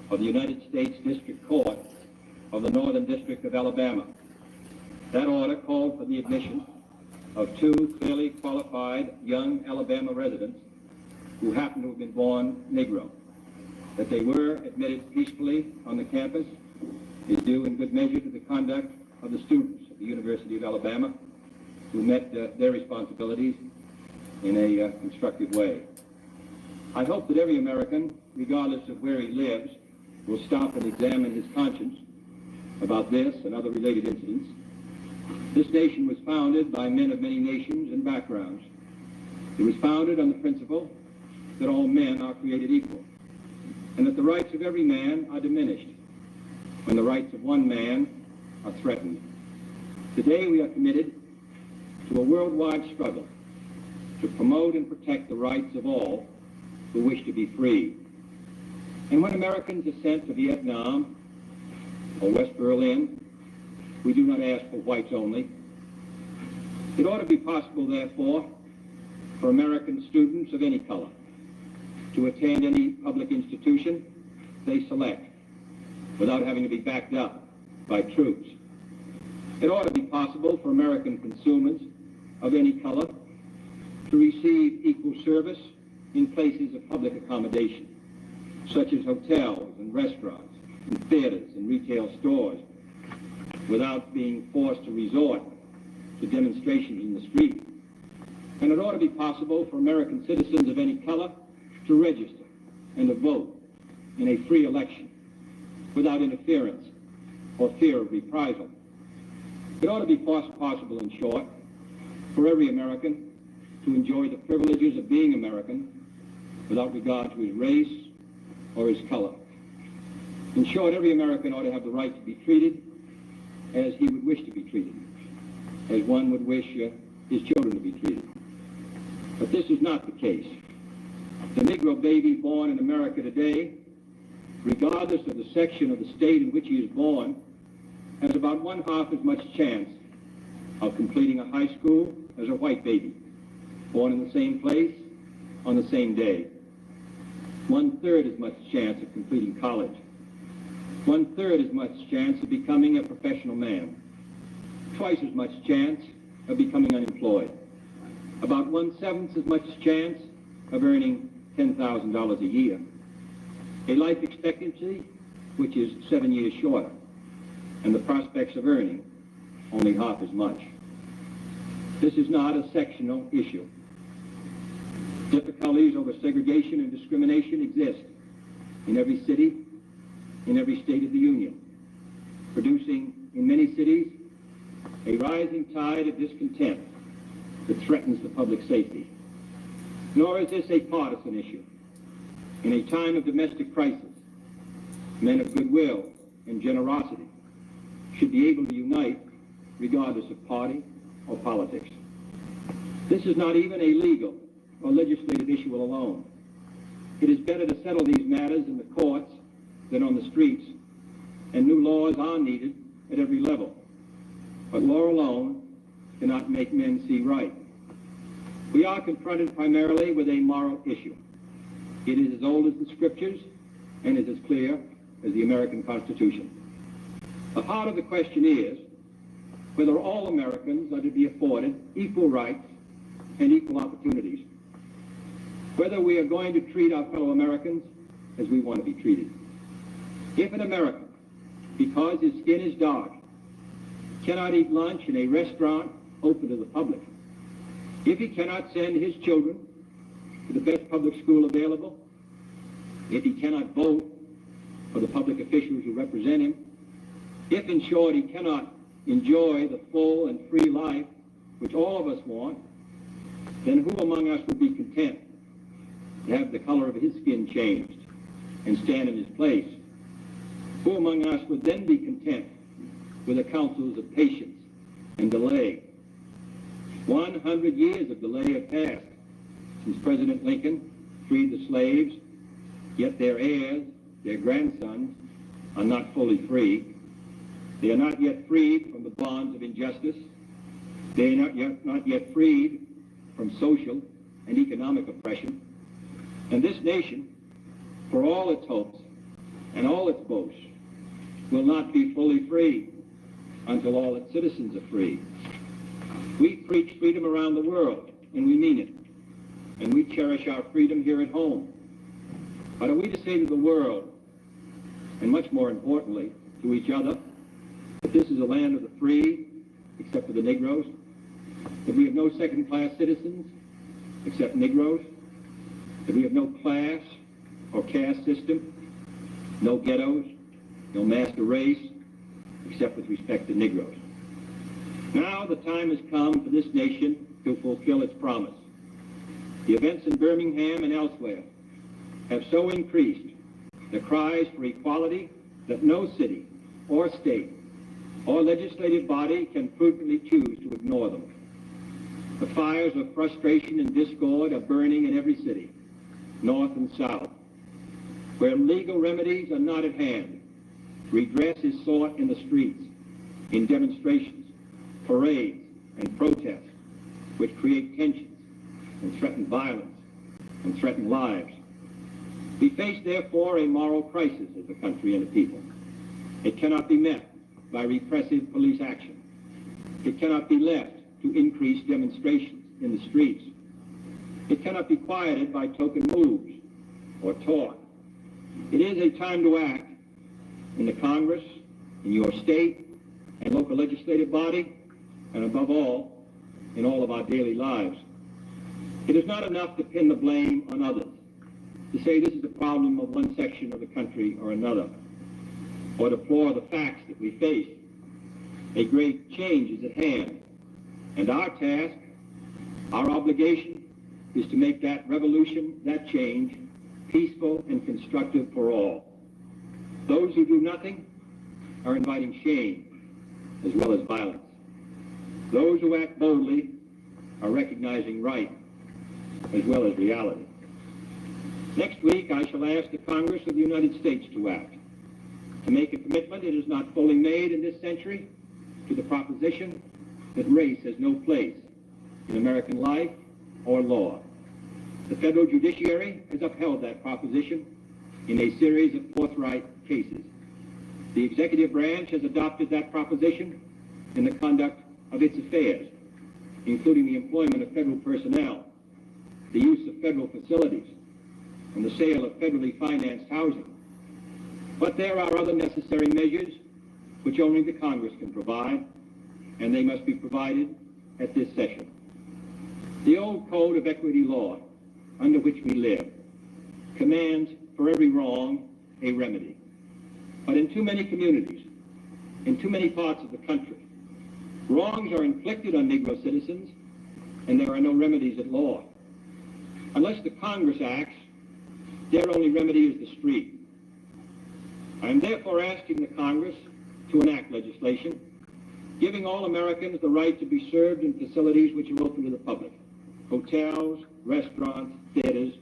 of the United States District Court of the Northern District of Alabama. That order called for the admission of two clearly qualified young Alabama residents who happened to have been born Negro, that they were admitted peacefully on the campus is due in good measure to the conduct of the students of the University of Alabama who met their responsibilities in a constructive way. I hope that every American, regardless of where he lives, will stop and examine his conscience about this and other related incidents. This nation was founded by men of many nations and backgrounds. It was founded on the principle that all men are created equal, and that the rights of every man are diminished when the rights of one man are threatened. Today we are committed to a worldwide struggle to promote and protect the rights of all who wish to be free. And when Americans are sent to Vietnam or West Berlin, we do not ask for whites only. It ought to be possible, therefore, for American students of any color to attend any public institution they select without having to be backed up by troops. It ought to be possible for American consumers of any color to receive equal service in places of public accommodation, such as hotels and restaurants and theaters and retail stores, without being forced to resort to demonstrations in the street. And it ought to be possible for American citizens of any color to register and to vote in a free election without interference or fear of reprisal. It ought to be possible, in short, for every American to enjoy the privileges of being American without regard to his race or his color. In short, every American ought to have the right to be treated as he would wish to be treated, as one would wish his children to be treated. But this is not the case. The Negro baby born in America today, regardless of the section of the state in which he is born, has about one-half as much chance of completing a high school as a white baby, born in the same place on the same day. 1/3 as much chance of completing college. 1/3 as much chance of becoming a professional man. Twice as much chance of becoming unemployed. About 1/7 as much chance of earning $10,000 a year. A life expectancy which is 7 years shorter, and the prospects of earning only half as much. This is not a sectional issue. Difficulties over segregation and discrimination exist in every city, in every state of the Union, producing in many cities a rising tide of discontent that threatens the public safety. Nor is this a partisan issue. In a time of domestic crisis, men of goodwill and generosity should be able to unite regardless of party or politics. This is not even a legal or legislative issue alone. It is better to settle these matters in the courts than on the streets, and new laws are needed at every level. But law alone cannot make men see right. We are confronted primarily with a moral issue. It is as old as the Scriptures and is as clear as the American Constitution. The heart of the question is whether all Americans are to be afforded equal rights and equal opportunities. Whether we are going to treat our fellow Americans as we want to be treated. If an American, because his skin is dark, cannot eat lunch in a restaurant open to the public, if he cannot send his children to the best public school available, if he cannot vote for the public officials who represent him, if, in short, he cannot enjoy the full and free life which all of us want, then who among us would be content to have the color of his skin changed and stand in his place? Who among us would then be content with the counsels of patience and delay? 100 years of delay have passed since President Lincoln freed the slaves, yet their heirs, their grandsons, are not fully free. They are not yet freed from the bonds of injustice. They are not yet freed from social and economic oppression. And this nation, for all its hopes and all its boasts, will not be fully free until all its citizens are free. We preach freedom around the world, and we mean it. And we cherish our freedom here at home. But are we to say to the world, and much more importantly, to each other that this is a land of the free, except for the Negroes, that we have no second-class citizens, except Negroes, that we have no class or caste system, no ghettos, no master race, except with respect to Negroes. Now the time has come for this nation to fulfill its promise. The events in Birmingham and elsewhere have so increased the cries for equality that no city or state or legislative body can prudently choose to ignore them. The fires of frustration and discord are burning in every city, north and south. Where legal remedies are not at hand, redress is sought in the streets, in demonstrations, parades, and protests, which create tensions and threaten violence and threaten lives. We face, therefore, a moral crisis as a country and a people. It cannot be met by repressive police action. It cannot be left to increase demonstrations in the streets. It cannot be quieted by token moves or talk. It is a time to act in the Congress, in your state and local legislative body, and above all, in all of our daily lives. It is not enough to pin the blame on others, to say this is a problem of one section of the country or another, or deplore the facts that we face. A great change is at hand, and our task, our obligation, is to make that revolution, that change, peaceful and constructive for all. Those who do nothing are inviting shame as well as violence. Those who act boldly are recognizing right as well as reality. Next week, I shall ask the Congress of the United States to act, to make a commitment it is not fully made in this century to the proposition that race has no place in American life or law. The federal judiciary has upheld that proposition in a series of forthright cases. The executive branch has adopted that proposition in the conduct of its affairs, including the employment of federal personnel, the use of federal facilities, and the sale of federally financed housing. But there are other necessary measures which only the Congress can provide, and they must be provided at this session. The old code of equity law under which we live commands for every wrong a remedy. But in too many communities, in too many parts of the country, wrongs are inflicted on Negro citizens, and there are no remedies at law. Unless the Congress acts, their only remedy is the street. I am therefore asking the Congress to enact legislation giving all Americans the right to be served in facilities which are open to the public: hotels, restaurants, theaters,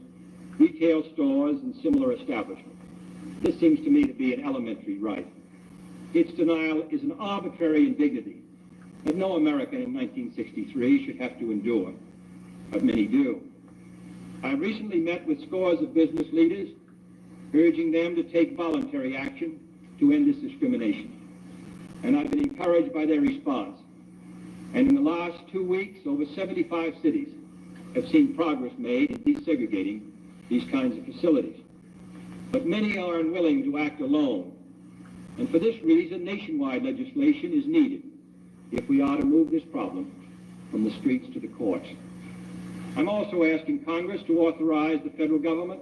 retail stores, and similar establishments. This seems to me to be an elementary right. Its denial is an arbitrary indignity that no American in 1963 should have to endure, but many do. I recently met with scores of business leaders, urging them to take voluntary action to end this discrimination. And I've been encouraged by their response. And in the last 2 weeks, over 75 cities have seen progress made in desegregating these kinds of facilities. But many are unwilling to act alone. And for this reason, nationwide legislation is needed if we are to move this problem from the streets to the courts. I'm also asking Congress to authorize the federal government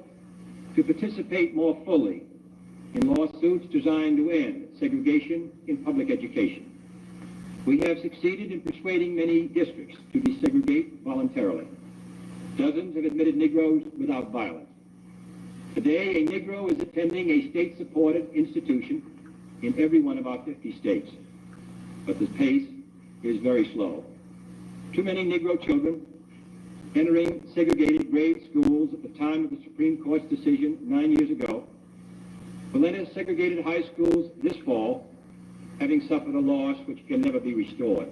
to participate more fully in lawsuits designed to end segregation in public education. We have succeeded in persuading many districts to desegregate voluntarily. Dozens have admitted Negroes without violence. Today, a Negro is attending a state-supported institution in every one of our 50 states. But the pace is very slow. Too many Negro children entering segregated grade schools at the time of the Supreme Court's decision 9 years ago will enter segregated high schools this fall, having suffered a loss which can never be restored.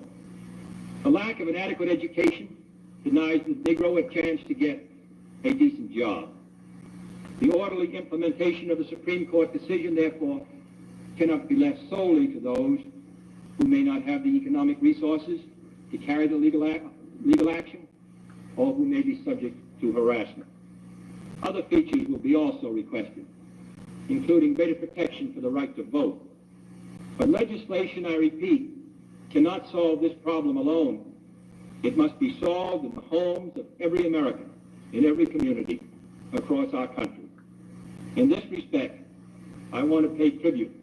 The lack of an adequate education denies the Negro a chance to get a decent job. The orderly implementation of the Supreme Court decision, therefore, cannot be left solely to those who may not have the economic resources to carry the legal action, or who may be subject to harassment. Other features will be also requested, including greater protection for the right to vote, But legislation, I repeat, cannot solve this problem alone. It must be solved in the homes of every American, in every community across our country. In this respect, I want to pay tribute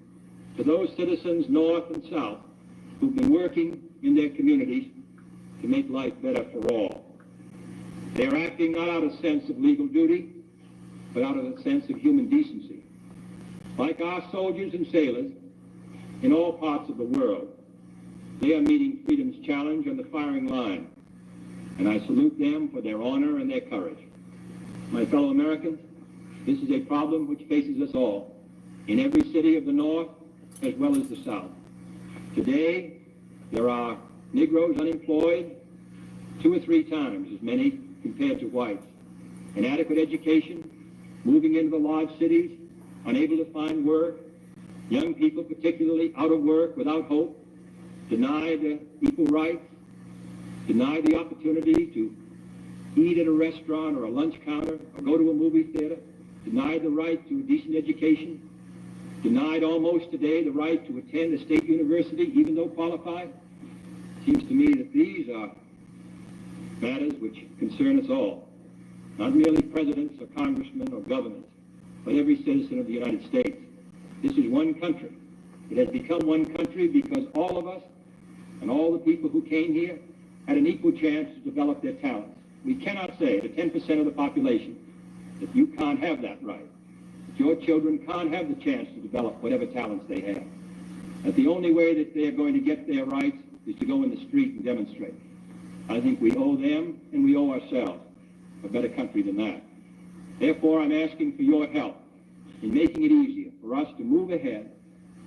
to those citizens north and south who've been working in their communities to make life better for all. They are acting not out of a sense of legal duty, but out of a sense of human decency. Like our soldiers and sailors in all parts of the world, they are meeting freedom's challenge on the firing line, and I salute them for their honor and their courage. My fellow Americans, this is a problem which faces us all, in every city of the North as well as the South. Today, there are Negroes unemployed 2 or 3 times as many compared to whites. Inadequate education, moving into the large cities, unable to find work, young people particularly out of work without hope, denied equal rights, denied the opportunity to eat at a restaurant or a lunch counter or go to a movie theater, denied the right to a decent education, denied almost today the right to attend a state university even though qualified. Seems to me that these are matters which concern us all, not merely presidents or congressmen or governors, but every citizen of the United States. This is one country. It has become one country because all of us and all the people who came here had an equal chance to develop their talents. We cannot say to 10% of the population that you can't have that right, that your children can't have the chance to develop whatever talents they have, that the only way that they are going to get their rights is to go in the street and demonstrate. I think we owe them and we owe ourselves a better country than that. Therefore, I'm asking for your help in making it easier for us to move ahead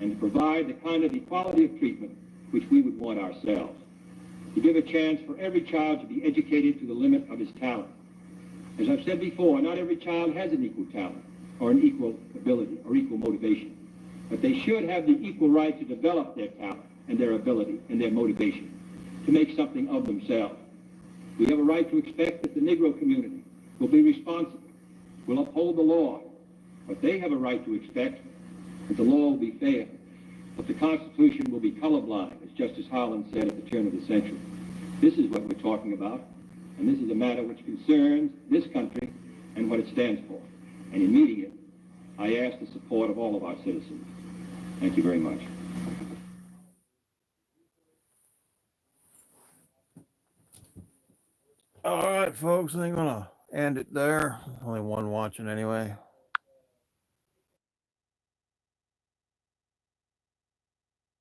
and to provide the kind of equality of treatment which we would want ourselves. To give a chance for every child to be educated to the limit of his talent. As I've said before, not every child has an equal talent or an equal ability or equal motivation, but they should have the equal right to develop their talent and their ability and their motivation to make something of themselves. We have a right to expect that the Negro community will be responsible, will uphold the law, but they have a right to expect that the law will be fair, that the Constitution will be colorblind, as Justice Harlan said at the turn of the century. This is what we're talking about, and this is a matter which concerns this country and what it stands for. And in meeting it, I ask the support of all of our citizens. Thank you very much. All right, folks, I'm gonna end it there. Only one watching anyway.